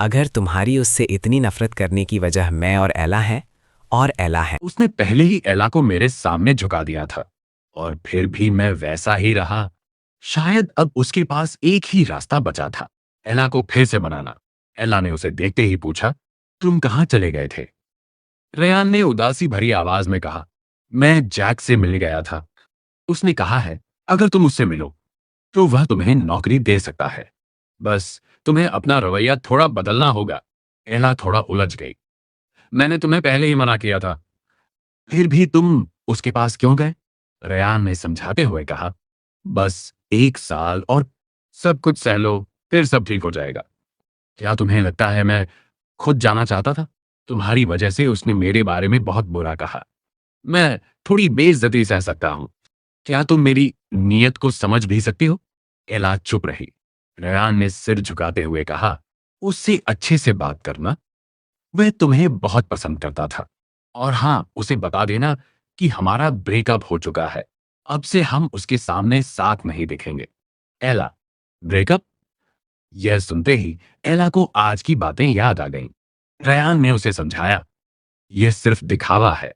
अगर तुम्हारी उससे इतनी नफरत करने की वजह मैं और एला है, और एला है। उसने पहले ही एला को मेरे सामने झुका दिया था और फिर भी मैं वैसा ही रहा। शायद अब उसके पास एक ही रास्ता बचा था, एला को फिर से मनाना। एला ने उसे देखते ही पूछा, तुम कहाँ चले गए थे? रेयान ने उदासी भरी आवाज में कहा, मैं जैक से मिल गया था। उसने कहा है अगर तुम उससे मिलो तो वह तुम्हें नौकरी दे सकता है। बस तुम्हें अपना रवैया थोड़ा बदलना होगा। एला थोड़ा उलझ गई। मैंने तुम्हें पहले ही मना किया था। फिर भी तुम उसके पास क्यों गए? रेयान ने समझाते हुए कहा, बस 1 साल और सब कुछ सह लो, फिर सब ठीक हो जाएगा। क्या तुम्हें लगता है मैं खुद जाना चाहता था? तुम्हारी वजह से उसने मेरे बारे में बहुत बुरा कहा। मैं थोड़ी बेइज्जती सह सकता हूं। क्या तुम मेरी नीयत को समझ भी सकती हो? एला चुप रही। रेयान ने सिर झुकाते हुए कहा, उससे अच्छे से बात करना। वह तुम्हें बहुत पसंद करता था। और हां, उसे बता देना कि हमारा ब्रेकअप हो चुका है। अब से हम उसके सामने साथ नहीं दिखेंगे। एला, ब्रेकअप? यह सुनते ही एला को आज की बातें याद आ गईं। रेयान ने उसे समझाया, यह सिर्फ दिखावा है।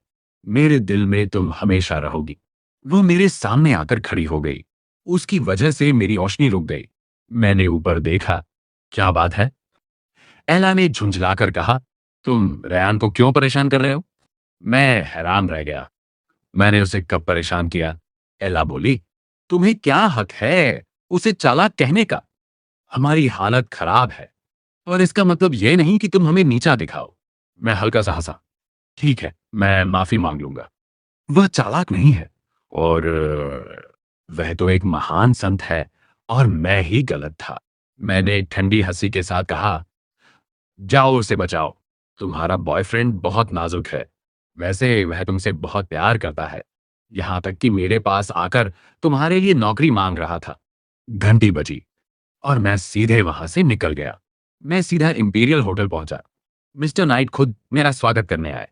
मेरे दिल में तुम हमेशा रहोगी। वो मेरे सामने आकर खड़ी हो गई। उसकी वजह से मेरी रोशनी रुक गई। मैंने ऊपर देखा। क्या बात है? एला ने झुंझलाकर कहा, तुम रेयान को क्यों परेशान कर रहे हो? मैं हैरान रह गया। मैंने उसे कब परेशान किया? एला बोली, तुम्हें क्या हक है उसे चालाक कहने का? हमारी हालत खराब है और इसका मतलब यह नहीं कि तुम हमें नीचा दिखाओ। मैं हल्का सा हंसा। ठीक है, मैं माफी मांग लूंगा। वह चालाक नहीं है और वह तो एक महान संत है और मैं ही गलत था। मैंने ठंडी हंसी के साथ कहा, जाओ उसे बचाओ। तुम्हारा बॉयफ्रेंड बहुत नाजुक है। वैसे वह तुमसे बहुत प्यार करता है, यहां तक कि मेरे पास आकर तुम्हारे लिए नौकरी मांग रहा था। घंटी बजी और मैं सीधे वहां से निकल गया। मैं सीधा इंपीरियल होटल पहुंचा। मिस्टर नाइट खुद मेरा स्वागत करने आए।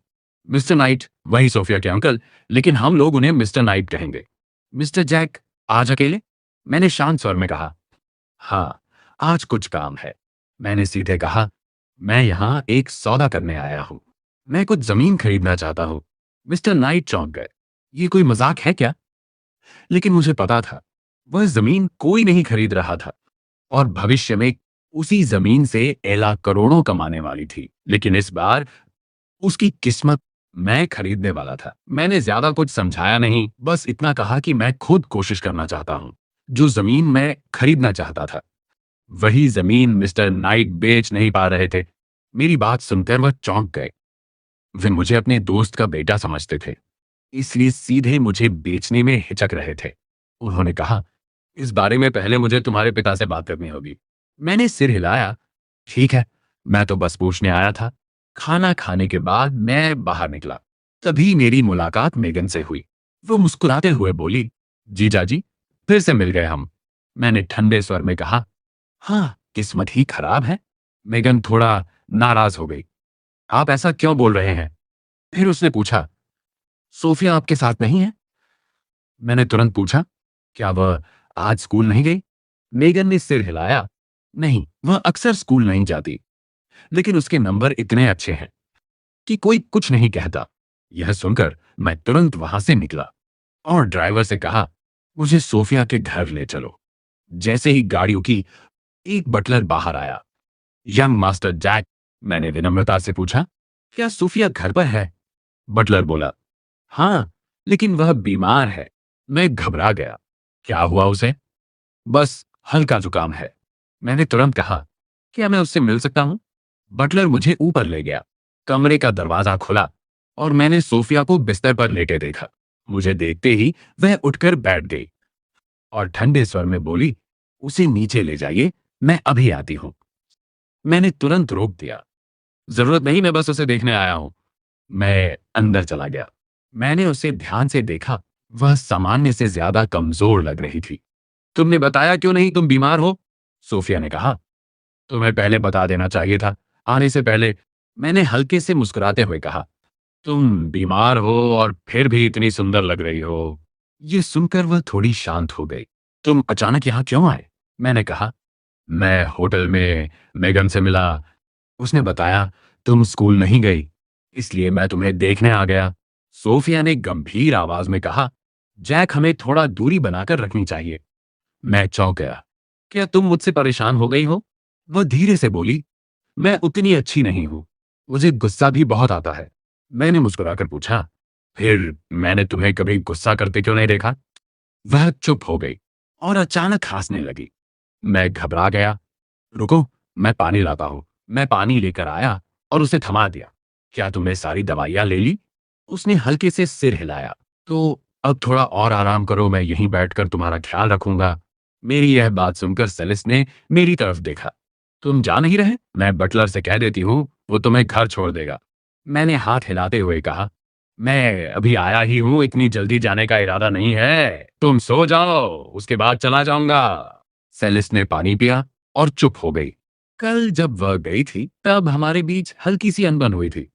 मिस्टर नाइट वही सोफिया के अंकल, लेकिन हम लोग उन्हें मिस्टर नाइट कहेंगे। मिस्टर जैक आज अकेले? मैंने शांत स्वर में कहा। हाँ, आज कुछ काम है। मैंने सीधे कहा, मैं यहाँ एक सौदा करने आया हूँ। मैं कुछ जमीन खरीदना चाहता हूँ। मिस्टर नाइट चौंक गए। ये कोई मजाक है क्या? लेकिन मुझे पता था वह जमीन कोई नहीं खरीद रहा था और भविष्य में उसी जमीन से एला करोड़ों कमाने वाली थी। लेकिन इस बार उसकी किस्मत मैं खरीदने वाला था। मैंने ज्यादा कुछ समझाया नहीं, बस इतना कहा कि मैं खुद कोशिश करना चाहता हूँ। जो जमीन मैं खरीदना चाहता था वही जमीन मिस्टर नाइट बेच नहीं पा रहे थे। मेरी बात सुनकर वह चौंक गए। वे मुझे अपने दोस्त का बेटा समझते थे, इसलिए सीधे मुझे बेचने में हिचक रहे थे। उन्होंने कहा, इस बारे में पहले मुझे तुम्हारे पिता से बात करनी होगी। मैंने सिर हिलाया। ठीक है, मैं तो बस पूछने आया था। खाना खाने के बाद मैं बाहर निकला। तभी मेरी मुलाकात मेगन से हुई। वो मुस्कुराते हुए बोली, जीजा जी, फिर से मिल गए हम। मैंने ठंडे स्वर में कहा, हाँ, किस्मत ही खराब है। मेगन थोड़ा नाराज हो गई। आप ऐसा क्यों बोल रहे हैं? फिर उसने पूछा, सोफिया आपके साथ नहीं है? मैंने तुरंत पूछा, क्या वह आज स्कूल नहीं गई? मेगन ने सिर हिलाया। नहीं, वह अक्सर स्कूल नहीं जाती, लेकिन उसके नंबर इतने अच्छे हैं कि कोई कुछ नहीं कहता। यह सुनकर मैं तुरंत वहां से निकला और ड्राइवर से कहा, मुझे सोफिया के घर ले चलो। जैसे ही गाड़ी रुकी, एक बटलर बाहर आया। यंग मास्टर जैक, मैंने विनम्रता से पूछा, क्या सोफिया घर पर है? बटलर बोला, हाँ, लेकिन वह बीमार है। मैं घबरा गया। क्या हुआ उसे? बस हल्का जुकाम है। मैंने तुरंत कहा, क्या मैं उससे मिल सकता हूं? बटलर मुझे ऊपर ले गया। कमरे का दरवाजा खुला और मैंने सोफिया को बिस्तर पर लेटे देखा। मुझे देखते ही वह उठकर बैठ गई और ठंडे स्वर में बोली, उसे नीचे ले जाइए, मैं अभी आती हूं। मैंने तुरंत रोक दिया। जरूरत नहीं, मैं बस उसे देखने आया हूं। मैं अंदर चला गया। मैंने उसे ध्यान से देखा। वह सामान्य से ज्यादा कमजोर लग रही थी। तुमने बताया क्यों नहीं तुम बीमार हो? सोफिया ने कहा। तुम्हें पहले बता देना चाहिए था, आने से पहले। मैंने हल्के से मुस्कुराते हुए कहा, तुम बीमार हो और फिर भी इतनी सुंदर लग रही हो। ये सुनकर वह थोड़ी शांत हो गई। तुम अचानक यहाँ क्यों आए? मैंने कहा, मैं होटल में मेगन से मिला। उसने बताया, तुम स्कूल नहीं गई, इसलिए मैं तुम्हें देखने आ गया। सोफिया ने गंभीर आवाज में कहा, जैक, हमें थोड़ा दूरी बनाकर रखनी चाहिए। मैं चौंक गया। क्या तुम मुझसे परेशान हो गई हो? वह धीरे से बोली, मैं उतनी अच्छी नहीं हूं, मुझे गुस्सा भी बहुत आता है। मैंने मुस्कुराकर पूछा, फिर मैंने तुम्हें कभी गुस्सा करते क्यों नहीं देखा? वह चुप हो गई और अचानक हंसने लगी। मैं घबरा गया। रुको, मैं पानी लाता हूं। मैं पानी लेकर आया और उसे थमा दिया। क्या तुमने सारी दवाइयां ले ली? उसने हल्के से सिर हिलाया। तो अब थोड़ा और आराम करो, मैं यहीं बैठकर तुम्हारा ख्याल रखूंगा। मेरी यह बात सुनकर सेलिस ने मेरी तरफ देखा। तुम जा नहीं रहे? मैं बटलर से कह देती हूँ, वो तुम्हें घर छोड़ देगा। मैंने हाथ हिलाते हुए कहा, मैं अभी आया ही हूँ, इतनी जल्दी जाने का इरादा नहीं है। तुम सो जाओ, उसके बाद चला जाऊंगा। सेलिस ने पानी पिया और चुप हो गई। कल जब वह गई थी तब हमारे बीच हल्की सी अनबन हुई थी।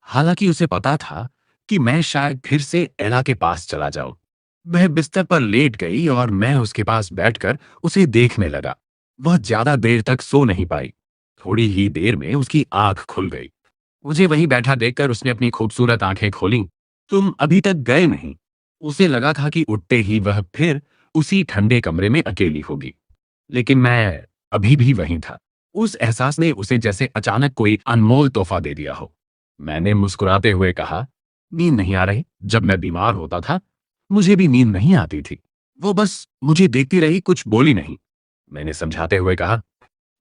हालांकि उसे पता था कि मैं शायद फिर से एला के पास चला जाऊं। वह बिस्तर पर लेट गई और मैं उसके पास बैठकर उसे देखने लगा। वह ज्यादा देर तक सो नहीं पाई। थोड़ी ही देर में उसकी आंख खुल गई। मुझे वहीं बैठा देखकर उसने अपनी खूबसूरत आंखें खोली। तुम अभी तक गए नहीं? उसे लगा था कि उठते ही वह फिर उसी ठंडे कमरे में अकेली होगी, लेकिन मैं अभी भी वहीं था। उस एहसास ने उसे जैसे अचानक कोई अनमोल तोहफा दे दिया हो। मैंने मुस्कुराते हुए कहा, नींद नहीं आ रही? जब मैं बीमार होता था मुझे भी नींद नहीं आती थी। वो बस मुझे देखती रही, कुछ बोली नहीं। मैंने समझाते हुए कहा,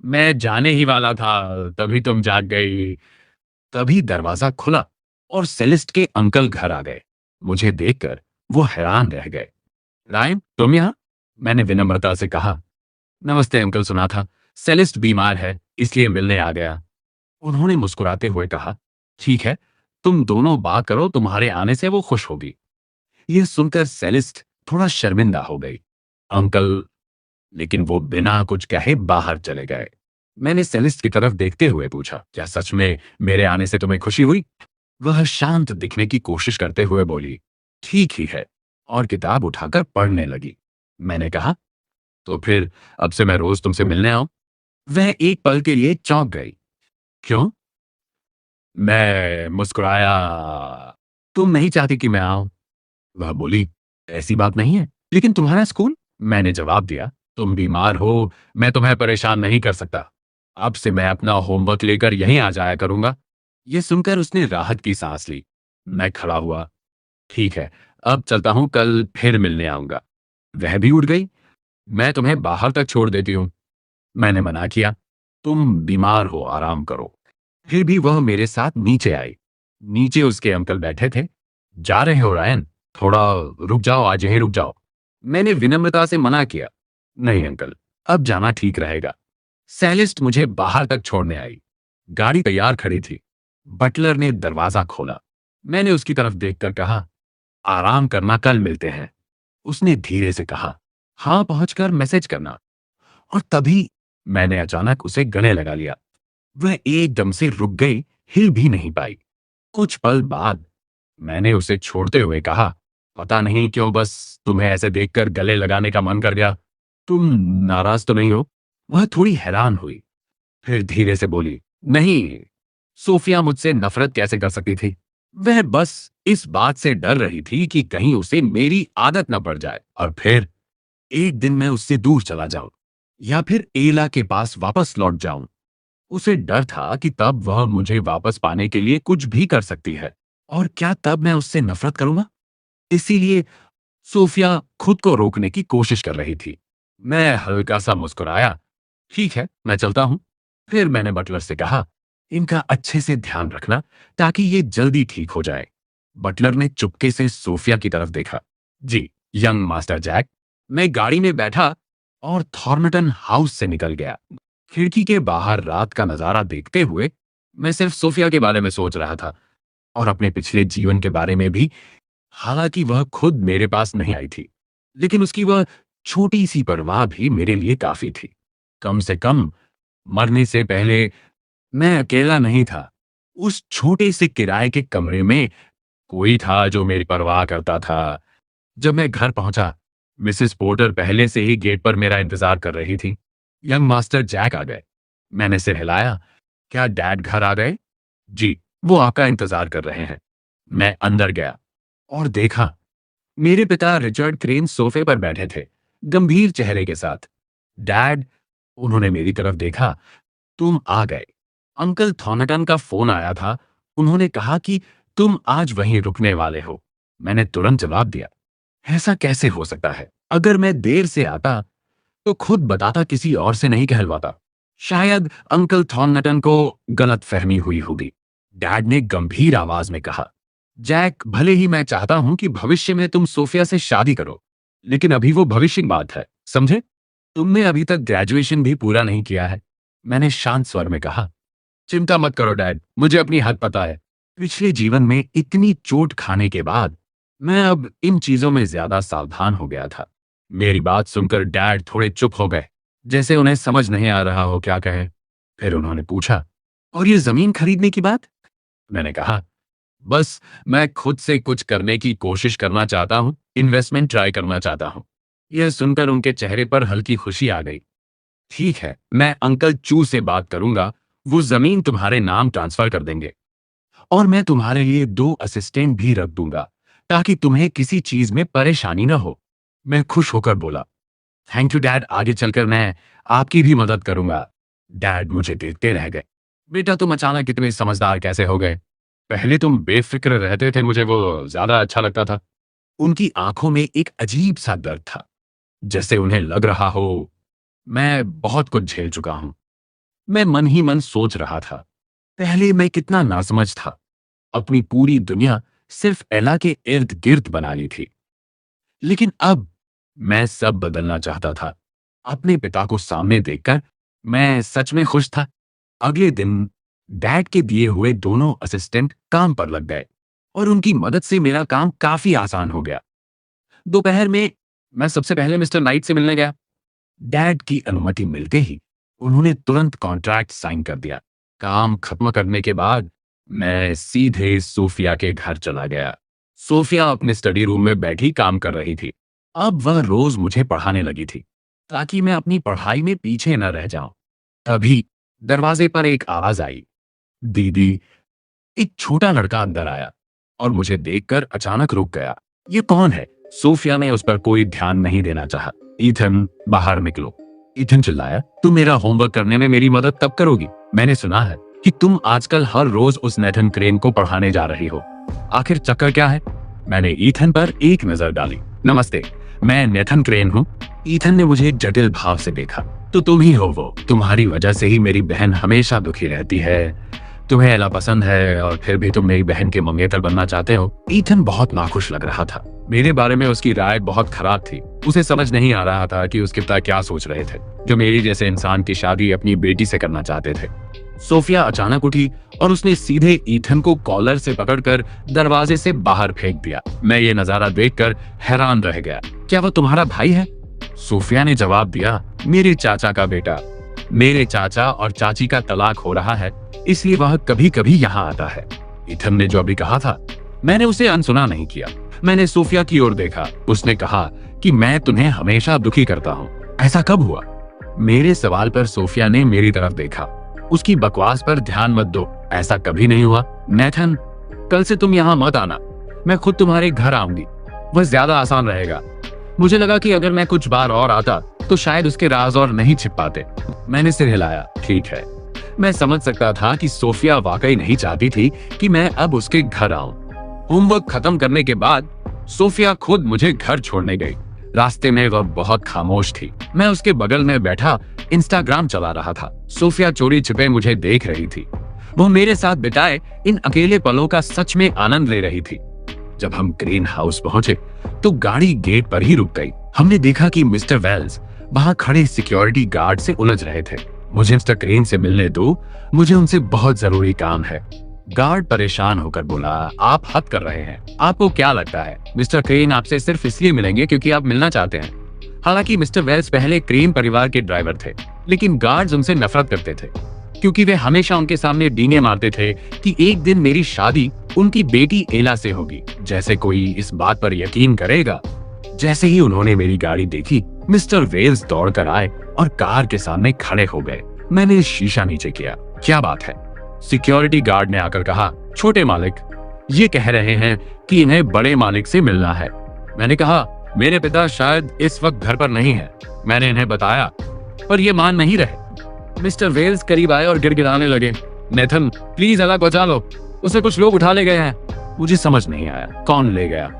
मैं जाने ही वाला था, तभी तुम जाग गई। तभी दरवाजा खुला और सेलिस्ट के अंकल घर आ गए। मुझे देखकर वो हैरान रह गए। रायन, तुम यहाँ? मैंने विनम्रता से कहा। नमस्ते अंकल, सुना था सेलिस्ट बीमार है, इसलिए मिलने आ गया। उन्होंने मुस्कुराते हुए कहा, ठीक है, तुम दोनों बात करो, तुम्हारे आने से वो खुश होगी। यह सुनकर सेलिस्ट थोड़ा शर्मिंदा हो गई। अंकल, लेकिन वो बिना कुछ कहे बाहर चले गए। मैंने सेलिस्ट की तरफ देखते हुए पूछा, क्या सच में मेरे आने से तुम्हें खुशी हुई? वह शांत दिखने की कोशिश करते हुए बोली, ठीक ही है, और किताब उठाकर पढ़ने लगी। मैंने कहा, तो फिर अब से मैं रोज तुमसे मिलने आऊं? वह एक पल के लिए चौंक गई। क्यों? मैं मुस्कुराया। तुम नहीं चाहती कि मैं आऊं? वह बोली, ऐसी बात नहीं है, लेकिन तुम्हारा स्कूल? मैंने जवाब दिया, तुम बीमार हो, मैं तुम्हें परेशान नहीं कर सकता। अब से मैं अपना होमवर्क लेकर यहीं आ जाया करूंगा। यह सुनकर उसने राहत की सांस ली। मैं खड़ा हुआ। ठीक है, अब चलता हूं, कल फिर मिलने आऊंगा। वह भी उठ गई। मैं तुम्हें बाहर तक छोड़ देती हूँ। मैंने मना किया, तुम बीमार हो, आराम करो। फिर भी वह मेरे साथ नीचे आई। नीचे उसके अंकल बैठे थे। जा रहे हो रायन? थोड़ा रुक जाओ, आज यहीं रुक जाओ। मैंने विनम्रता से मना किया, नहीं अंकल, अब जाना ठीक रहेगा। सेलिस्ट मुझे बाहर तक छोड़ने आई। गाड़ी तैयार खड़ी थी। बटलर ने दरवाजा खोला। मैंने उसकी तरफ देखकर कहा, आराम करना, कल मिलते हैं। उसने धीरे से कहा, हाँ, पहुंचकर मैसेज करना। और तभी मैंने अचानक उसे गले लगा लिया। वह एकदम से रुक गई, हिल भी नहीं पाई। कुछ पल बाद मैंने उसे छोड़ते हुए कहा, पता नहीं क्यों बस तुम्हें ऐसे देखकर गले लगाने का मन कर गया। तुम नाराज तो नहीं हो? वह थोड़ी हैरान हुई, फिर धीरे से बोली, नहीं, सोफिया मुझसे नफरत कैसे कर सकती थी? वह बस इस बात से डर रही थी कि कहीं उसे मेरी आदत न पड़ जाए और फिर एक दिन मैं उससे दूर चला जाऊं या फिर एला के पास वापस लौट जाऊं। उसे डर था कि तब वह मुझे वापस पाने के लिए कुछ भी कर सकती है, और क्या तब मैं उससे नफरत करूंगा? इसीलिए सोफिया खुद को रोकने की कोशिश कर रही थी। मैं हल्का सा मुस्कुराया, ठीक है, मैं चलता हूं। फिर मैंने बटलर से कहा, इनका अच्छे से ध्यान रखना ताकि ये जल्दी ठीक हो जाए। बटलर ने चुपके से सोफिया की तरफ देखा। जी, यंग मास्टर जैक। मैं गाड़ी में बैठा और थॉर्नटन हाउस से निकल गया। खिड़की के बाहर रात का नजारा देखते हुए मैं सिर्फ सोफिया के बारे में सोच रहा था और अपने पिछले जीवन के बारे में भी। हालांकि वह खुद मेरे पास नहीं आई थी, लेकिन उसकी वह छोटी सी परवाह भी मेरे लिए काफी थी। कम से कम मरने से पहले मैं अकेला नहीं था। उस छोटे से किराए के कमरे में कोई था जो मेरी परवाह करता था। जब मैं घर पहुंचा, मिसेस पोर्टर पहले से ही गेट पर मेरा इंतजार कर रही थी। यंग मास्टर जैक आ गए। मैंने सिर हिलाया, क्या डैड घर आ गए? जी, वो आपका इंतजार कर रहे हैं। मैं अंदर गया और देखा मेरे पिता रिचर्ड क्रेन सोफे पर बैठे थे, गंभीर चेहरे के साथ। डैड, उन्होंने मेरी तरफ देखा। तुम आ गए। अंकल थॉर्नटन का फोन आया था। उन्होंने कहा कि तुम आज वहीं रुकने वाले हो। मैंने तुरंत जवाब दिया, ऐसा कैसे हो सकता है? अगर मैं देर से आता तो खुद बताता, किसी और से नहीं कहलवाता। शायद अंकल थॉर्नटन को गलत फहमी हुई होगी। डैड ने गंभीर आवाज में कहा, जैक, भले ही मैं चाहता हूं कि भविष्य में तुम सोफिया से शादी करो, लेकिन अभी वो भविष्य की बात है, समझे? तुमने अभी तक ग्रेजुएशन भी पूरा नहीं किया है। मैंने शांत स्वर में कहा, चिंता मत करो डैड, मुझे अपनी हद पता है। पिछले जीवन में इतनी चोट खाने के बाद मैं अब इन चीजों में ज्यादा सावधान हो गया था। मेरी बात सुनकर डैड थोड़े चुप हो गए, जैसे उन्हें समझ नहीं आ रहा हो क्या कहे। फिर उन्होंने पूछा, और ये जमीन खरीदने की बात? मैंने कहा, बस मैं खुद से कुछ करने की कोशिश करना चाहता हूं, इन्वेस्टमेंट ट्राई करना चाहता हूं। यह सुनकर उनके चेहरे पर हल्की खुशी आ गई। ठीक है, मैं अंकल चू से बात करूंगा, वो जमीन तुम्हारे नाम ट्रांसफर कर देंगे और मैं तुम्हारे लिए 2 असिस्टेंट भी रख दूंगा ताकि तुम्हें किसी चीज में परेशानी न हो। मैं खुश होकर बोला, थैंक यू डैड, आगे चलकर मैं आपकी भी मदद करूंगा। डैड मुझे देखते रह गए। बेटा, तुम अचानक इतने समझदार कैसे हो गए? पहले तुम बेफिक्र रहते थे, मुझे वो ज्यादा अच्छा लगता था। उनकी आंखों में एक अजीब सा दर्द था, जैसे उन्हें लग रहा हो मैं बहुत कुछ झेल चुका हूं। मैं मन ही मन सोच रहा था, पहले मैं कितना नासमझ था, अपनी पूरी दुनिया सिर्फ एला के इर्द गिर्द बना ली थी। लेकिन अब मैं सब बदलना चाहता था। अपने पिता को सामने देखकर मैं सच में खुश था। अगले दिन डैड के दिए हुए दोनों असिस्टेंट काम पर लग गए और उनकी मदद से मेरा काम काफी आसान हो गया। दोपहर में मैं सबसे पहले मिस्टर नाइट से मिलने गया। डैड की अनुमति मिलते ही उन्होंने तुरंत कॉन्ट्रैक्ट साइन कर दिया। काम खत्म करने के बाद मैं सीधे सोफिया के घर चला गया। सोफिया अपने स्टडी रूम में बैठी काम कर रही थी। अब वह रोज मुझे पढ़ाने लगी थी ताकि मैं अपनी पढ़ाई में पीछे न रह जाऊं। तभी दरवाजे पर एक आवाज आई, दीदी। एक छोटा लड़का अंदर आया और मुझे देखकर अचानक रुक गया। ये कौन है? सोफिया ने उस पर कोई ध्यान नहीं देना चाहा। ईथन, बाहर निकलो। ईथन चिल्लाया, तुम मेरा होमवर्क करने में मेरी मदद तब करोगी। मैंने सुना है कि तुम आजकल हर रोज उस नेथन क्रेन को पढ़ाने जा रही हो। आखिर चक्कर क्या है? मैंने ईथन पर एक नजर डाली। नमस्ते, मैं नेथन क्रेन हूँ। ईथन ने मुझे जटिल भाव से देखा। तो तुम ही हो वो। तुम्हारी वजह से ही मेरी बहन हमेशा दुखी रहती है। तुम्हें एला पसंद है और फिर भी तुम मेरी बहन के मंगेतर बनना चाहते हो। ईथन बहुत नाखुश लग रहा था। मेरे बारे में उसकी राय बहुत खराब थी। उसे समझ नहीं आ रहा था कि उसके पिता क्या सोच रहे थे, जो मेरी जैसे इंसान की शादी अपनी बेटी से करना चाहते थे। सोफिया अचानक उठी और उसने सीधे ईथन को कॉलर से पकड़कर दरवाजे से बाहर फेंक दिया। मैं ये नजारा देखकर हैरान रह गया। क्या वह तुम्हारा भाई है? सोफिया ने जवाब दिया, मेरे चाचा का बेटा। मेरे चाचा और चाची का तलाक हो रहा है, इसलिए वह कभी कभी यहाँ आता है। ईथन ने जो अभी कहा था, मैंने उसे अनसुना नहीं किया। मैंने सोफिया की ओर देखा। उसने कहा कि मैं तुम्हें हमेशा दुखी करता हूँ। ऐसा कब हुआ? मेरे सवाल पर सोफिया ने मेरी तरफ देखा। उसकी बकवास पर ध्यान मत दो, ऐसा कभी नहीं हुआ। नेथन, कल से तुम यहाँ मत आना, मैं खुद तुम्हारे घर आऊंगी। वह ज्यादा आसान रहेगा। मुझे लगा कि अगर मैं कुछ बार और आता तो शायद उसके राज और नहीं छिप पाते। मैंने सिर हिलाया। ठीक है। मैं समझ सकता था कि सोफिया वाकई नहीं चाहती थी कि मैं अब उसके घर आऊं। होमवर्क खत्म करने के बाद सोफिया खुद मुझे घर छोड़ने गई। रास्ते में वह बहुत खामोश थी। मैं उसके बगल में बैठा इंस्टाग्राम चला रहा था। सोफिया चोरी छिपे मुझे देख रही थी। वो मेरे साथ बिताए इन अकेले पलों का सच में आनंद ले रही थी। जब हम ग्रीन हाउस पहुंचे तो गाड़ी गेट पर ही रुक गई। हमने देखा कि मिस्टर वेल्स वहां खड़े सिक्योरिटी गार्ड से उलझ रहे थे। मुझे मिस्टर क्रेन से मिलने दो, मुझे उनसे बहुत जरूरी काम है। गार्ड परेशान होकर बोला, आप हद कर रहे हैं। आपको क्या लगता है मिस्टर क्रेन आपसे सिर्फ इसलिए मिलेंगे क्योंकि आप मिलना चाहते हैं? हालांकि मिस्टर वेल्स पहले क्रेन परिवार के ड्राइवर थे, लेकिन गार्ड्स उनसे नफरत करते थे क्योंकि वे हमेशा उनके सामने डींगे मारते थे कि एक दिन मेरी शादी उनकी बेटी एला से होगी। जैसे कोई इस बात पर यकीन करेगा। जैसे ही उन्होंने मेरी गाड़ी देखी, मिस्टर वेल्स दौड़कर आए और कार के सामने खड़े हो गए। मैंने शीशा नीचे किया क्या बात है? सिक्योरिटी गार्ड ने आकर कहा, छोटे मालिक, ये कह रहे हैं कि इन्हें बड़े मालिक से मिलना है। मैंने कहा, मेरे पिता शायद इस वक्त घर पर नहीं है। मैंने इन्हें बताया, पर ये मान नहीं रहे। मिस्टर वेल्स करीब आए और गिड़गिड़ाने लगे, नेथन, प्लीज अलग बचा लो, उसे कुछ लोग उठा ले गए हैं। मुझे समझ नहीं आया कौन ले गया।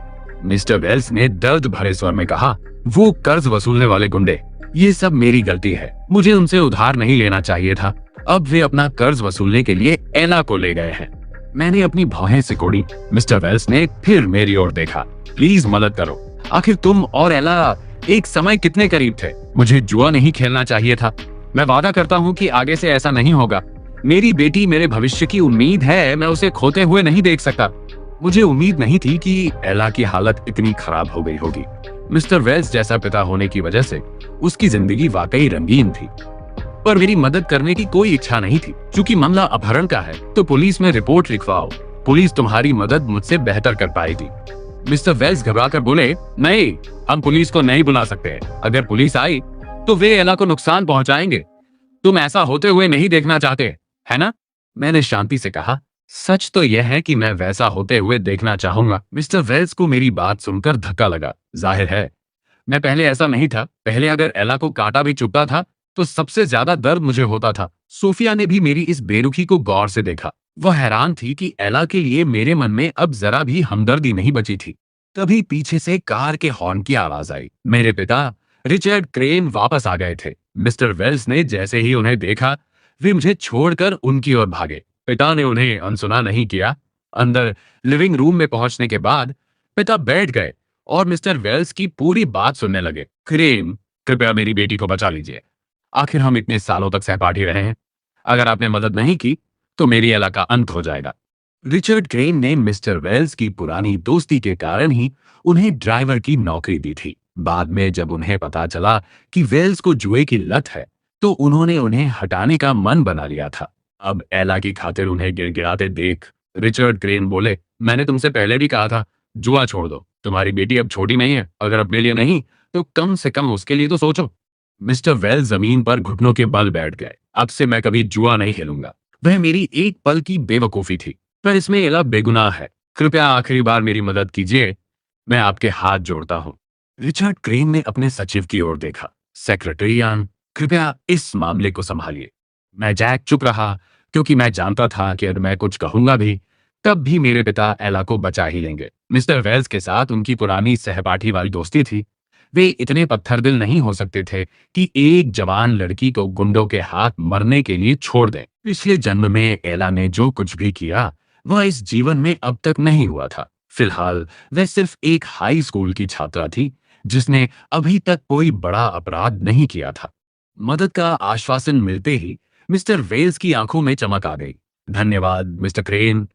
मिस्टर वेल्स ने दर्द भरे स्वर में कहा, वो कर्ज वसूलने वाले गुंडे। ये सब मेरी गलती है, मुझे उनसे उधार नहीं लेना चाहिए था। अब वे अपना कर्ज वसूलने के लिए एला को ले गए हैं। मैंने अपनी भौहें सिकोड़ी। मिस्टर वेल्स ने फिर मेरी ओर देखा, प्लीज मदद करो। आखिर तुम और एला एक समय कितने करीब थे। मुझे जुआ नहीं खेलना चाहिए था। मैं वादा करता हूँ कि आगे से ऐसा नहीं होगा। मेरी बेटी मेरे भविष्य की उम्मीद है, मैं उसे खोते हुए नहीं देख सकता। मुझे उम्मीद नहीं थी कि एला की हालत इतनी खराब हो गई होगी। मिस्टर वेल्स जैसा पिता होने की वजह से उसकी जिंदगी वाकई रंगीन थी, पर मेरी मदद करने की कोई इच्छा नहीं थी। क्योंकि मामला अपहरण का है तो पुलिस में रिपोर्ट लिखवाओ। पुलिस तुम्हारी मदद मुझसे बेहतर कर पाएगी। मिस्टर वेल्स घबराकर बोले, नहीं, हम पुलिस को नहीं बुला सकते। अगर पुलिस आई तो वे एला को नुकसान पहुंचाएंगे। तुम ऐसा होते हुए नहीं देखना चाहते, है ना? मैंने शांति से कहा, सच तो यह है कि मैं वैसा होते हुए देखना चाहूंगा। मिस्टर वेल्स को मेरी बात सुनकर धक्का लगा। जाहिर है, मैं पहले ऐसा नहीं था। पहले अगर एला को कांटा भी चुभता था तो सबसे ज्यादा दर्द मुझे होता था। सोफिया ने भी मेरी इस बेरुखी को गौर से देखा। वह हैरान थी कि एला के लिए मेरे मन में अब जरा भी हमदर्दी नहीं बची थी। तभी पीछे से कार के हॉर्न की आवाज आई। मेरे पिता रिचर्ड क्रेन वापस आ गए थे। मिस्टर वेल्स ने जैसे ही उन्हें देखा, वे मुझे छोड़कर उनकी ओर भागे। पिता ने उन्हें अनसुना नहीं किया। अंदर लिविंग रूम में पहुंचने के बाद पिता बैठ गए और मिस्टर वेल्स की पूरी बात सुनने लगे। क्रेन, कृपया मेरी बेटी को बचा लीजिए। आखिर हम इतने सालों तक सहपाठी रहे हैं। अगर आपने मदद नहीं की तो मेरी एला का अंत हो जाएगा। रिचर्ड क्रेन ने मिस्टर वेल्स की पुरानी दोस्ती के कारण ही उन्हें ड्राइवर की नौकरी दी थी। बाद में जब उन्हें पता चला कि वेल्स को जुए की लत है तो उन्होंने उन्हें हटाने का मन बना लिया था। अब एला की खातिर उन्हें गिड़गिड़ाते देख रिचर्ड क्रेन बोले, मैंने तुमसे पहले भी कहा था, जुआ छोड़ दो। तुम्हारी बेटी अब छोटी नहीं है। अगर अपने लिए नहीं तो कम से कम उसके लिए तो सोचो। मिस्टर वेल्स जमीन पर घुटनों के बल बैठ गए। अब से मैं कभी जुआ नहीं खेलूंगा। वह मेरी एक पल की बेवकूफी थी, पर इसमें एला बेगुनाह है। कृपया आखिरी बार मेरी मदद कीजिए, मैं आपके हाथ जोड़ता हूँ। रिचर्ड क्रेन ने अपने सचिव की ओर देखा। सेक्रेटरी यान, कृपया इस मामले को संभालिए। मैं जैक चुप रहा, क्योंकि मैं जानता था कि अगर मैं कुछ कहूंगा भी तब भी मेरे पिता एला को बचा ही लेंगे। मिस्टर वेल्स के साथ उनकी पुरानी सहपाठी वाली दोस्ती थी। वे इतने पत्थरदिल नहीं हो सकते थे कि एक जवान लड़की को गुंडों के हाथ मरने के लिए छोड़ दें। पिछले जन्म में एला ने जो कुछ भी किया वह इस जीवन में अब तक नहीं हुआ था। फिलहाल वह सिर्फ एक हाई स्कूल की छात्रा थी जिसने अभी तक कोई बड़ा अपराध नहीं किया था। मदद का आश्वासन मिलते ही मिस्टर वेल्स की आंखों में चमक आ गई। धन्यवाद मिस्टर क्रेन।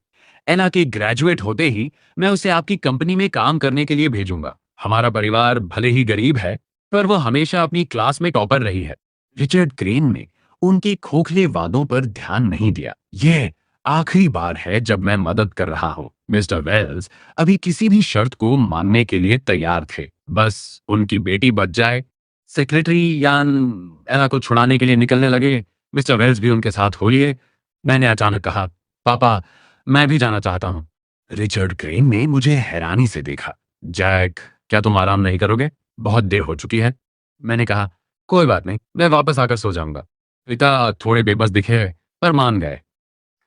एला के ग्रेजुएट होते ही मैं उसे आपकी कंपनी में काम करने के लिए भेजूंगा। हमारा परिवार भले ही गरीब है, पर वह हमेशा अपनी क्लास में टॉपर रही है। रिचर्ड क्रेन ने उनके खोखले वादों पर ध्यान नहीं दिया। यह आखिरी बार है जब मैं मदद कर रहा हूँ। मिस्टर वेल्स अभी किसी भी शर्त को मानने के लिए तैयार थे, बस उनकी बेटी बच जाए। सेक्रेटरी यान एला को छुड़ाने के लिए निकलने लगे। मिस्टर वेल्स भी उनके साथ हो लिए। मैंने अचानक कहा, पापा, मैं भी जाना चाहता हूँ। रिचर्ड क्रेन ने मुझे हैरानी से देखा। जैक, क्या तुम आराम नहीं करोगे? बहुत देर हो चुकी है। मैंने कहा, कोई बात नहीं, मैं वापस आकर सो जाऊंगा। पिता थोड़े बेबस दिखे, पर मान गए।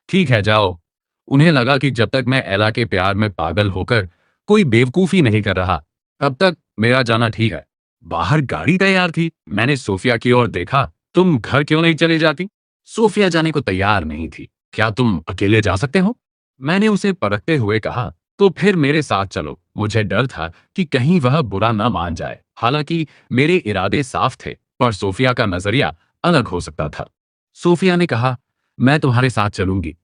ठीक है, जाओ। उन्हें लगा कि जब तक मैं एला के प्यार में पागल होकर कोई बेवकूफी नहीं कर रहा, तब तक मेरा जाना ठीक है। बाहर गाड़ी तैयार थी। मैंने सोफिया की ओर देखा। तुम घर क्यों नहीं चली जाती? सोफिया जाने को तैयार नहीं थी। क्या तुम अकेले जा सकते हो? मैंने उसे परखते हुए कहा, तो फिर मेरे साथ चलो। मुझे डर था कि कहीं वह बुरा न मान जाए। हालांकि मेरे इरादे साफ थे, पर सोफिया का नजरिया अलग हो सकता था। सोफिया ने कहा, मैं तुम्हारे साथ चलूंगी।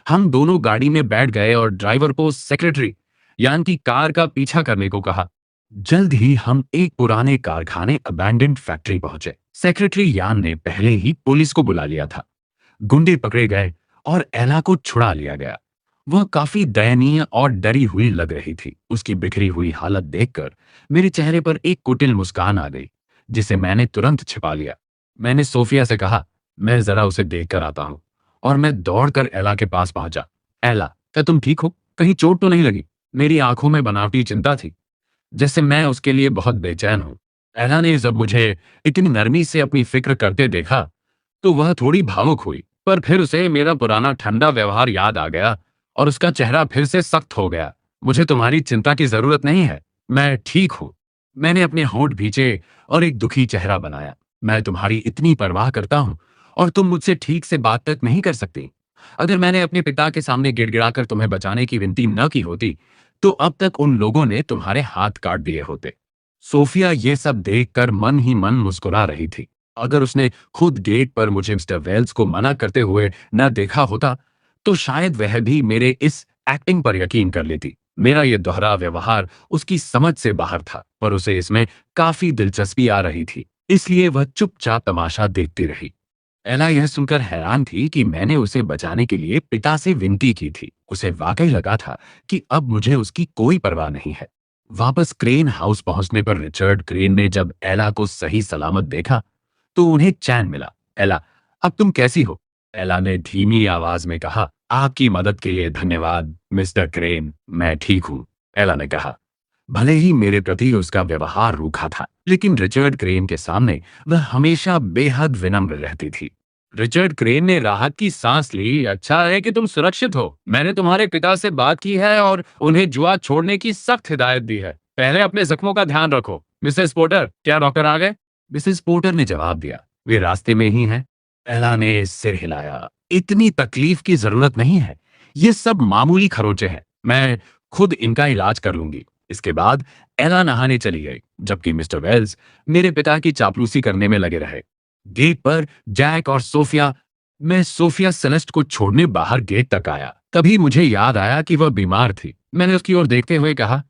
हम दोनों गाड़ी में बैठ गए और ड्राइवर को सेक्रेटरी यानी कि कार का पीछा करने को कहा। जल्द ही हम एक पुराने कारखाने अबैंडन्ड फैक्ट्री पहुंचे। सेक्रेटरी यान ने पहले ही पुलिस को बुला लिया था। गुंडे पकड़े गए और एला को छुड़ा लिया गया। वह काफी दयनीय और डरी हुई लग रही थी। उसकी बिखरी हुई हालत देखकर मेरे चेहरे पर एक कुटिल मुस्कान आ गई, जिसे मैंने तुरंत छिपा लिया। मैंने सोफिया से कहा, मैं जरा उसे देख कर आता हूँ। और मैं दौड़कर एला के पास पहुंचा। एला, क्या तुम ठीक हो? कहीं चोट तो नहीं लगी? मेरी आंखों में बनावटी चिंता थी, जैसे मैं उसके लिए बहुत बेचैन हूं। एला ने जब मुझे इतनी नरमी से अपनी फिक्र करते देखा तो वह थोड़ी भावुक हुई, पर फिर उसे मेरा पुराना ठंडा व्यवहार याद आ गया और उसका चेहरा फिर से सख्त हो गया। मुझे तुम्हारी चिंता की जरूरत नहीं है, मैं ठीक हूं। मैंने अपने होंठ भींचे और एक दुखी चेहरा बनाया। मैं तुम्हारी इतनी परवाह करता हूं और तुम मुझसे ठीक से बात तक नहीं कर सकती। अगर मैंने अपने पिता के सामने गिड़गिड़ाकर तुम्हें बचाने की विनती न की होती तो अब तक उन लोगों ने तुम्हारे हाथ काट दिए होते। सोफिया ये सब देखकर मन ही मन मुस्कुरा रही थी। अगर उसने खुद गेट पर मुझे मिस्टर वेल्स को मना करते हुए न देखा होता तो शायद वह भी मेरे इस एक्टिंग पर यकीन कर लेती। मेरा यह दोहरा व्यवहार उसकी समझ से बाहर था, पर उसे इसमें काफी दिलचस्पी आ रही थी, इसलिए वह चुपचाप तमाशा देखती रही। एला यह सुनकर हैरान थी कि मैंने उसे बचाने के लिए पिता से विनती की थी। उसे वाकई लगा था कि अब मुझे उसकी कोई परवाह नहीं है। वापस क्रेन हाउस पहुंचने पर रिचर्ड क्रेन ने जब एला को सही सलामत देखा तो उन्हें चैन मिला। एला, अब तुम कैसी हो? एला ने धीमी आवाज में कहा, आपकी मदद के लिए धन्यवाद मिस्टर क्रेन, मैं ठीक हूं। एला ने कहा। भले ही मेरे प्रति उसका व्यवहार रूखा था, लेकिन रिचर्ड क्रेन के सामने वह हमेशा बेहद विनम्र रहती थी। रिचर्ड क्रेन ने राहत की सांस ली। अच्छा है कि तुम सुरक्षित हो। मैंने तुम्हारे पिता से बात की है और उन्हें जुआ छोड़ने की सख्त हिदायत दी है। पहले अपने जख्मों का ध्यान रखो। मिसेस पोर्टर, क्या डॉक्टर आ गए? मिसेस पोर्टर ने जवाब दिया, वे रास्ते में ही हैं। एला ने सिर हिलाया। इतनी तकलीफ की जरूरत नहीं है, ये सब मामूली खरोचे हैं, मैं खुद इनका इलाज कर लूंगी। इसके बाद एला नहाने चली गई, जबकि मिस्टर वेल्स मेरे पिता की चापलूसी करने में लगे रहे। गेट पर जैक और सोफिया मैं सोफिया सेलेस्ट को छोड़ने बाहर गेट तक आया। तभी मुझे याद आया कि वह बीमार थी। मैंने उसकी ओर देखते हुए कहा,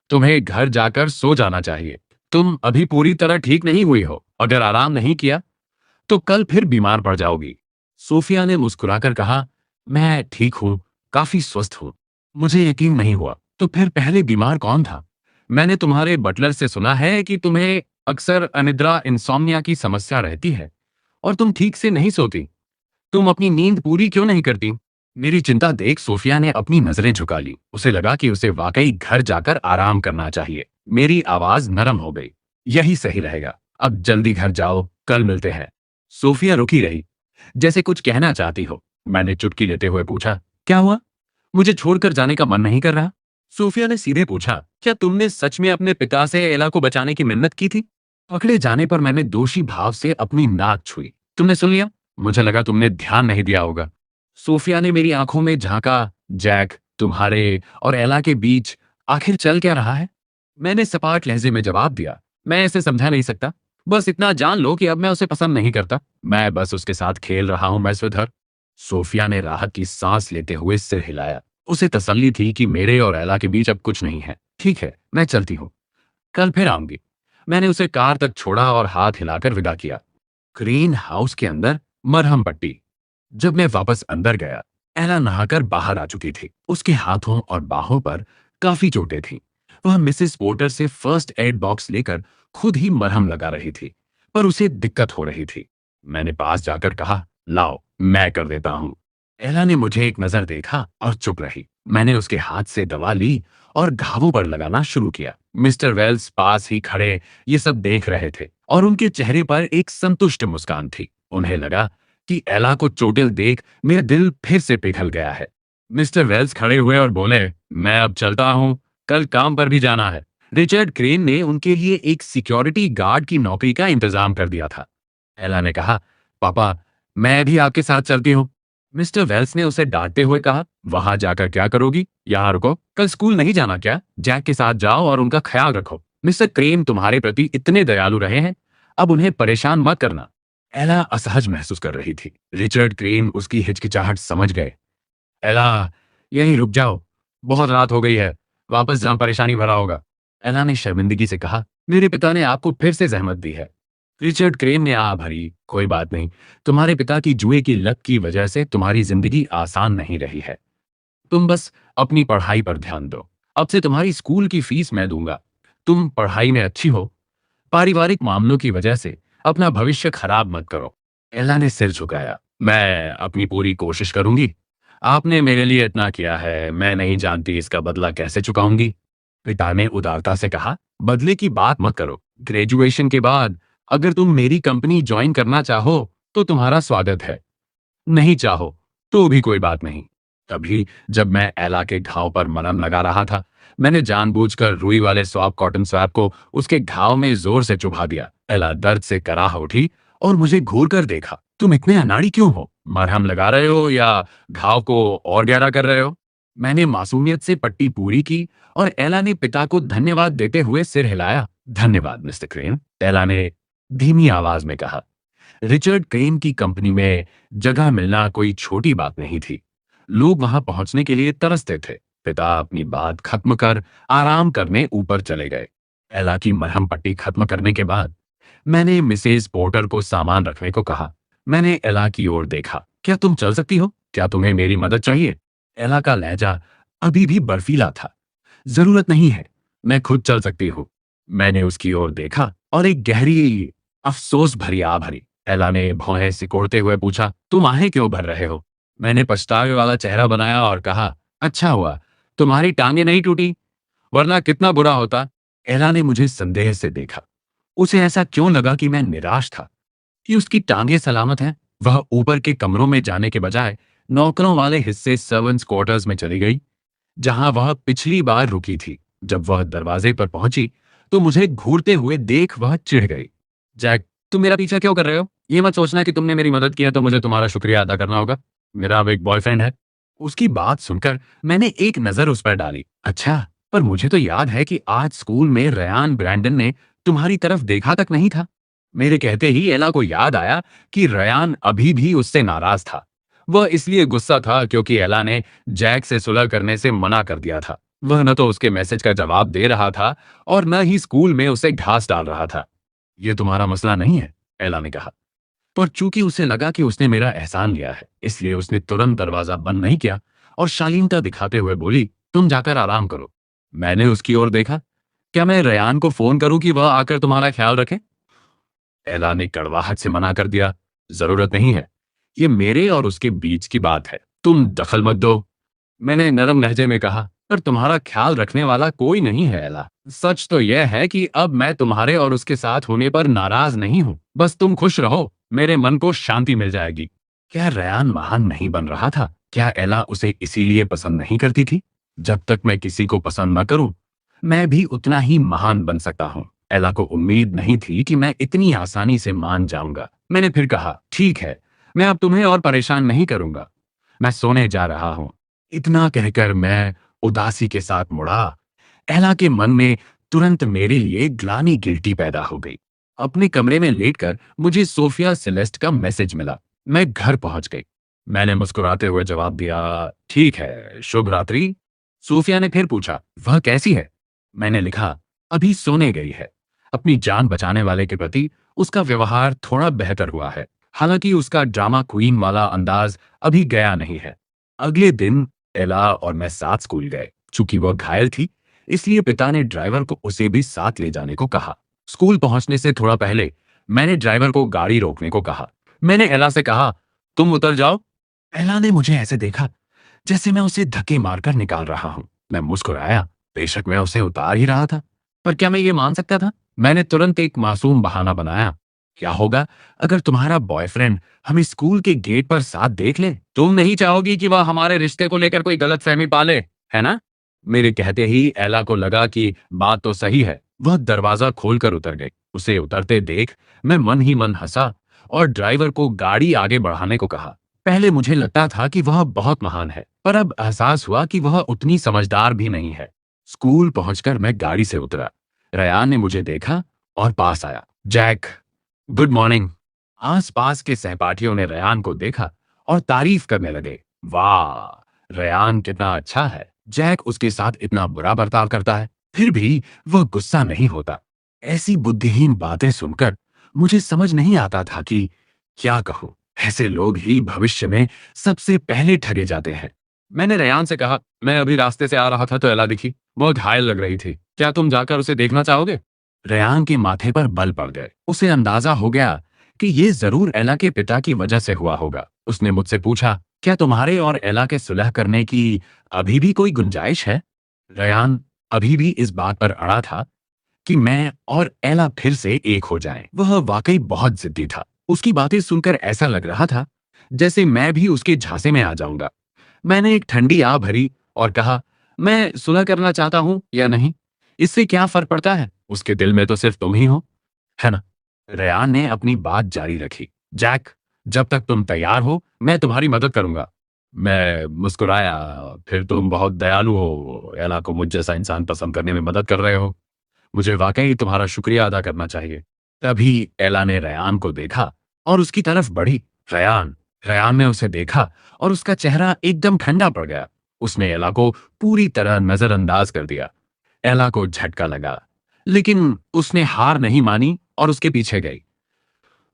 तुम्हें घर जाकर सो जाना चाहिए। तुम अभी पूरी तरह ठीक नहीं हुई हो। अगर आराम नहीं किया तो कल फिर बीमार पड़ जाओगी। सोफिया ने मुस्कुराकर कहा, मैं ठीक हूं, काफी स्वस्थ हूं। मुझे यकीन नहीं हुआ। तो फिर पहले बीमार कौन था? मैंने तुम्हारे बटलर से सुना है कि तुम्हें अक्सर अनिद्रा इंसोम्निया की समस्या रहती है और तुम ठीक से नहीं सोती। तुम अपनी नींद पूरी क्यों नहीं करती? मेरी चिंता देख सोफिया ने अपनी नजरें झुका ली। उसे लगा कि उसे वाकई घर जाकर आराम करना चाहिए। मेरी आवाज नरम हो गई। यही सही रहेगा। अब जल्दी घर जाओ, कल मिलते हैं। सोफिया रुकी रही, जैसे कुछ कहना चाहती हो। मैंने चुटकी लेते हुए पूछा, क्या हुआ? मुझे छोड़कर जाने का मन नहीं कर रहा? सोफिया ने सीधे पूछा, क्या तुमने सच में अपने पिता से एला को बचाने की मिन्नत की थी? पकड़े जाने पर मैंने दोषी भाव से अपनी नाक छुई। तुमने सुन लिया? मुझे लगा तुमने ध्यान नहीं दिया होगा। सोफिया ने मेरी आंखों में झांका। जैक, तुम्हारे और एला के बीच आखिर चल क्या रहा है? मैंने सपाट लहजे में जवाब दिया, मैं इसे समझा नहीं सकता। बस इतना जान लो कि अब मैं उसे पसंद नहीं करता। मैं बस उसके साथ खेल रहा हूं, मैस्वेधर। सोफिया ने राहत की सांस लेते हुए सिर हिलाया। उसे तसल्ली थी कि मेरे और एला के बीच अब कुछ नहीं है। ठीक है, मैं चलती हूँ, कल फिर आऊंगी। मैंने उसे कार तक छोड़ा और हाथ हिलाकर विदा किया। ग्रीन हाउस के अंदर मरहम पट्टी। जब मैं वापस अंदर गया, एला नहाकर बाहर आ चुकी थी। उसके हाथों और बाहों पर काफी चोटें थीं। वह मिसेस पोर्टर से फर्स्ट एड बॉक्स लेकर खुद ही मरहम लगा रही थी, पर उसे दिक्कत हो रही थी। मैंने पास जाकर कहा, लाओ, मैं कर देता हूं। एला ने मुझे एक नजर देखा और चुप रही। मैंने उसके हाथ से दवा ली और घावों पर लगाना शुरू किया। मिस्टर वेल्स पास ही खड़े ये सब देख रहे थे और उनके चेहरे पर एक संतुष्ट मुस्कान थी। उन्हें लगा कि एला को चोटिल देख मेरा दिल फिर से पिघल गया है। मिस्टर वेल्स खड़े हुए और बोले, मैं अब चलता हूं, कल काम पर भी जाना है। रिचर्ड क्रेन ने उनके लिए एक सिक्योरिटी गार्ड की नौकरी का इंतजाम कर दिया था। एला ने कहा, पापा, मैं भी आपके साथ चलती हूँ। मिस्टर वेल्स ने उसे डांटते हुए कहा, वहां जाकर क्या करोगी? यहाँ रुको, कल स्कूल नहीं जाना क्या? जैक के साथ जाओ और उनका ख्याल रखो। मिस्टर क्रेन तुम्हारे प्रति इतने दयालु रहे हैं, अब उन्हें परेशान मत करना। एला असहज महसूस कर रही थी। रिचर्ड क्रेन उसकी हिचकिचाहट समझ गए। एला, यहीं रुक जाओ, बहुत रात हो गई है, वापस जहां परेशानी भरा होगा। एला ने शर्मिंदगी से कहा, मेरे पिता ने आपको फिर से जहमत दी है। रिचर्ड क्रेन ने आ भरी, कोई बात नहीं, तुम्हारे पिता की जुए की लत की वजह से तुम्हारी जिंदगी आसान नहीं रही है। तुम बस अपनी पढ़ाई पर ध्यान दो। अब से तुम्हारी स्कूल की फीस मैं दूंगा। तुम पढ़ाई में अच्छी हो, पारिवारिक मामलों की वजह से अपना भविष्य खराब मत करो। एला ने सिर झुकाया। मैं अपनी पूरी कोशिश करूंगी। आपने मेरे लिए इतना किया है, मैं नहीं जानती इसका बदला कैसे चुकाऊंगी। पिता ने उदारता से कहा, बदले की बात मत करो। ग्रेजुएशन के बाद अगर तुम मेरी कंपनी ज्वाइन करना चाहो तो तुम्हारा स्वागत है, नहीं चाहो तो भी कोई बात नहीं। तभी जब मैं एला के घाव पर मलहम लगा रहा था, मैंने जानबूझकर रुई वाले स्वाब कॉटन स्वैब को उसके घाव में जोर से चुभा दिया। एला दर्द से कराह उठी और मुझे घूर कर देखा। तुम इतने अनाड़ी क्यों हो? मरहम लगा रहे हो या घाव को और गहरा कर रहे हो? मैंने मासूमियत से पट्टी पूरी की और एला ने पिता को धन्यवाद देते हुए सिर हिलाया। धन्यवाद मिस्टर क्रेन, एला ने धीमी आवाज में कहा। रिचर्ड क्रेन की कंपनी में जगह मिलना कोई छोटी बात नहीं थी। लोग वहां पहुंचने के लिए तरसते थे। पिता अपनी बात खत्म कर आराम करने ऊपर चले गए। एला की मरहम पट्टी खत्म करने के बाद मैंने मिसेज पोर्टर को सामान रखने को कहा। मैंने एला की ओर देखा। क्या तुम चल सकती हो? क्या तुम्हें मेरी मदद चाहिए? एला का लहजा अभी भी बर्फीला था। जरूरत नहीं है, मैं खुद चल सकती हूँ। मैंने उसकी ओर देखा और एक गहरी अफसोस भरी आ भरी। एला ने भौहें सिकोड़ते हुए पूछा, तुम आहें क्यों भर रहे हो? मैंने पछतावे वाला चेहरा बनाया और कहा, अच्छा हुआ तुम्हारी टांगें नहीं टूटी, वरना कितना बुरा होता। एला ने मुझे संदेह से देखा। उसे ऐसा क्यों लगा कि मैं निराश था, कि उसकी टांगें सलामत हैं? वह ऊपर के कमरों में जाने के बजाय नौकरों वाले हिस्से सर्वेंट्स क्वार्टर्स में चली गई, जहां वह पिछली बार रुकी थी। जब वह दरवाजे पर पहुंची तो मुझे घूरते हुए देख वह चिढ़ गई। जैक, तुम मेरा पीछा क्यों कर रहे हो? ये मत सोचना कि तुमने मेरी मदद किया तो मुझे तुम्हारा शुक्रिया अदा करना होगा। मेरा अब एक बॉयफ्रेंड है। उसकी बात सुनकर मैंने एक नजर उस पर डाली। अच्छा, पर मुझे तो याद है कि आज स्कूल में रयान ब्रैंडन ने तुम्हारी तरफ देखा तक नहीं था। मेरे कहते ही एला को याद आया कि रयान अभी भी उससे नाराज था। वह इसलिए गुस्सा था क्योंकि एला ने जैक से सुलह करने से मना कर दिया था। वह न तो उसके मैसेज का जवाब दे रहा था और न ही स्कूल में उसे घास डाल रहा था। यह तुम्हारा मसला नहीं है, एला ने कहा। पर चूंकि उसे लगा कि उसने मेरा एहसान लिया है, इसलिए उसने तुरंत दरवाजा बंद नहीं किया और शालीनता दिखाते हुए बोली, तुम जाकर आराम करो। मैंने उसकी ओर देखा। क्या मैं रयान को फोन करूं कि वह आकर तुम्हारा ख्याल रखे? एला ने कड़वाहट से मना कर दिया, जरूरत नहीं है। ये मेरे और उसके बीच की बात है, तुम दखल मत दो। मैंने नरम लहजे में कहा, पर तुम्हारा ख्याल रखने वाला कोई नहीं है एला। सच तो यह है कि अब मैं तुम्हारे और उसके साथ होने पर नाराज नहीं हूं। बस तुम खुश रहो, मेरे मन को शांति मिल जाएगी। क्या रयान महान नहीं बन रहा था? क्या एला उसे इसीलिए पसंद नहीं करती थी? जब तक मैं किसी को पसंद न करूं, मैं भी उतना ही महान बन सकता हूं। एला को उम्मीद नहीं थी कि मैं इतनी आसानी से मान जाऊंगा। मैंने फिर कहा, ठीक है, मैं अब तुम्हें और परेशान नहीं करूंगा, मैं सोने जा रहा हूं। इतना कहकर मैं उदासी के साथ मुड़ा। एला के मन में तुरंत मेरे लिए ग्लानि गिल्टी पैदा हो गई। अपने कमरे में लेटकर मुझे सोफिया सेलेस्ट का मैसेज मिला। मैं घर पहुंच गई। मैंने मुस्कुराते हुए जवाब दिया, ठीक है, शुभ रात्रि। सोफिया ने फिर पूछा, वह कैसी है? मैंने लिखा, अभी सोने गई है। अपनी जान बचाने वाले के प्रति उसका व्यवहार थोड़ा बेहतर हुआ है, हालांकि उसका ड्रामा क्वीन वाला अंदाज अभी गया नहीं है। अगले दिन एला और मैं साथ स्कूल गए। चूंकि वह घायल थी, इसलिए पिता ने ड्राइवर को उसे भी साथ ले जाने को कहा। स्कूल पहुंचने से थोड़ा पहले मैंने ड्राइवर को गाड़ी रोकने को कहा। मैंने एला से कहा, तुम उतर जाओ। एला ने मुझे ऐसे देखा जैसे मैं उसे धक्के मारकर निकाल रहा हूं। मैं मुस्कुराया। बेशक मैं उसे उतार ही रहा था, पर क्या मैं ये मान सकता था? मैंने तुरंत एक मासूम बहाना बनाया। क्या होगा अगर तुम्हारा बॉयफ्रेंड हमें स्कूल के गेट पर साथ देख ले? तुम नहीं चाहोगी कि वह हमारे रिश्ते को लेकर कोई गलतफहमी पाले, है ना? मेरे कहते ही एला को लगा कि बात तो सही है। वह दरवाजा खोलकर उतर गई। उसे उतरते देख मैं मन ही मन हंसा और ड्राइवर को गाड़ी आगे बढ़ाने को कहा। पहले मुझे लगता था कि वह बहुत महान है, पर अब एहसास हुआ कि वह उतनी समझदार भी नहीं है। स्कूल पहुंचकर मैं गाड़ी से उतरा। रयान ने मुझे देखा और पास आया। Jack, good morning. आसपास के सहपाठियों ने रयान को देखा और तारीफ करने लगे। वाह, रयान कितना अच्छा है। जैक उसके साथ इतना बुरा बर्ताव करता है, फिर भी वह गुस्सा नहीं होता। ऐसी बुद्धिहीन बातें सुनकर मुझे समझ नहीं आता था कि क्या कहूं। ऐसे लोग ही भविष्य में सबसे पहले ठगे जाते हैं। मैंने रयान से कहा, मैं अभी रास्ते से आ रहा था तो एला दिखी। वह घायल लग रही थी। क्या तुम जाकर उसे देखना चाहोगे? रयान के माथे पर बल पड़ गए। उसे अंदाजा हो गया कि ये जरूर एला के पिता की वजह से हुआ होगा। उसने मुझसे पूछा, क्या तुम्हारे और एला के सुलह करने की अभी भी कोई गुंजाइश है? रयान अभी भी इस बात पर अड़ा था कि मैं और एला फिर से एक हो जाएं। वह वाकई बहुत जिद्दी था। उसकी बातें सुनकर ऐसा लग रहा था जैसे मैं भी उसके झांसे में आ जाऊंगा। मैंने एक ठंडी आह भरी और कहा, मैं सुलह करना चाहता हूं या नहीं, इससे क्या फर्क पड़ता है? उसके दिल में तो सिर्फ तुम ही हो, है ना? रेयान ने अपनी बात जारी रखी। जैक, जब तक तुम तैयार हो मैं तुम्हारी मदद करूंगा। मैं मुस्कुराया। फिर तुम बहुत दयालु हो, एला को मुझ जैसा इंसान पसंद करने में मदद कर रहे हो। मुझे वाकई तुम्हारा शुक्रिया अदा करना चाहिए। तभी एला ने रयान को देखा और उसकी तरफ बढ़ी। रयान रयान ने उसे देखा और उसका चेहरा एकदम ठंडा पड़ गया। उसने एला को पूरी तरह नजरअंदाज कर दिया। एला को झटका लगा, लेकिन उसने हार नहीं मानी और उसके पीछे गई।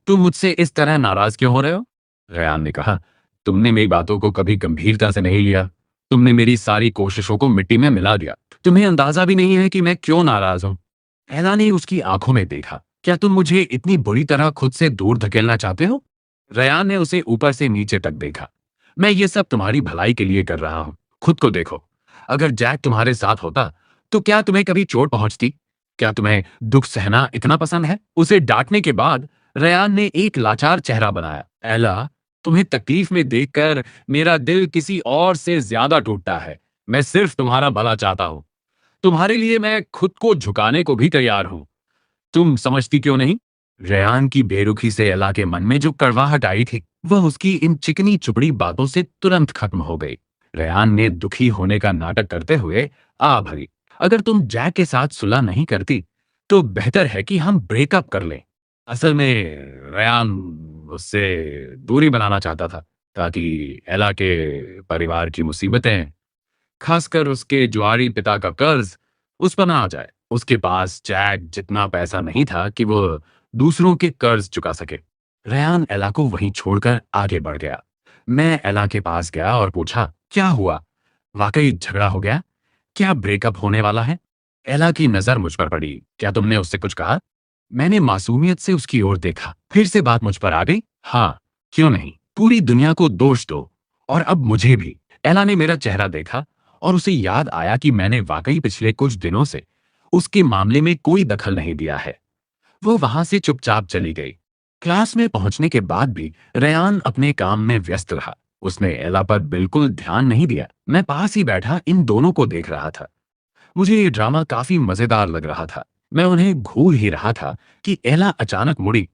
तुम मुझसे इस तरह नाराज क्यों हो रहे हो? रयान ने कहा, तुमने मेरी बातों को कभी गंभीरता से नहीं लिया। तुमने मेरी सारी कोशिशों को मिट्टी में मिला दिया। तुम्हें अंदाजा भी नहीं है कि मैं क्यों नाराज हूं। एला ने उसकी आंखों में देखा। क्या तुम मुझे इतनी बुरी तरह खुद से दूर धकेलना चाहते हो? रयान ने उसे ऊपर से नीचे तक देखा। मैं ये सब तुम्हारी भलाई के लिए कर रहा हूं। खुद को देखो। अगर जैक तुम्हारे साथ होता तो क्या तुम्हें कभी चोट पहुंचती? क्या तुम्हें दुख सहना इतना पसंद है? उसे डांटने के बाद रयान ने एक लाचार चेहरा बनाया। एला, तुम्हें तकलीफ में देखकर मेरा दिल किसी और से ज्यादा टूटता है। मैं सिर्फ तुम्हारा भला चाहता हूं। तुम्हारे लिए मैं खुद को झुकाने को भी तैयार हूं। तुम समझती क्यों नहीं? रेयान की बेरुखी से एला के मन में जो कड़वाहट आई थी, वह उसकी इन चिकनी चुपड़ी बातों से तुरंत खत्म हो गई। रेयान ने दुखी होने का नाटक करते हुए आ भरी। अगर तुम जैक के साथ सुलह नहीं करती तो बेहतर है कि हम ब्रेकअप कर लें। असल में रेयान उससे दूरी बनाना चाहता था ताकि एला के परिवार की मुसीबतें, खासकर उसके जुआरी पिता का कर्ज, उस पर ना आ जाए। उसके पास जैक जितना पैसा नहीं था कि वो दूसरों के कर्ज चुका सके। रेयान एला को वहीं छोड़कर आगे बढ़ गया। मैं एला के पास गया और पूछा, क्या हुआ? वाकई झगड़ा हो गया? क्या ब्रेकअप होने वाला है? एला की नजर मुझ पर पड़ी। क्या तुमने उससे कुछ कहा? मैंने मासूमियत से उसकी ओर देखा। फिर से बात मुझ पर आ गई। हाँ, क्यों नहीं? पूरी दुनिया को दोष दो और अब मुझे भी। एला ने मेरा चेहरा देखा और उसे याद आया कि मैंने वाकई पिछले कुछ दिनों से उसके मामले में कोई दखल नहीं दिया है। वो वहां से चुपचाप चली गई। क्लास में पहुंचने के बाद भी रेयान अपने काम में व्यस्त रहा। उसने एला पर बिल्कुल ध्यान नहीं दिया। मैं पास ही बैठा इन दोनों को देख रहा था। मुझे ये ड्रामा काफी मजेदार लग रहा था। मैं उन्हें घूर ही रहा था कि एला अचानक मुड़ी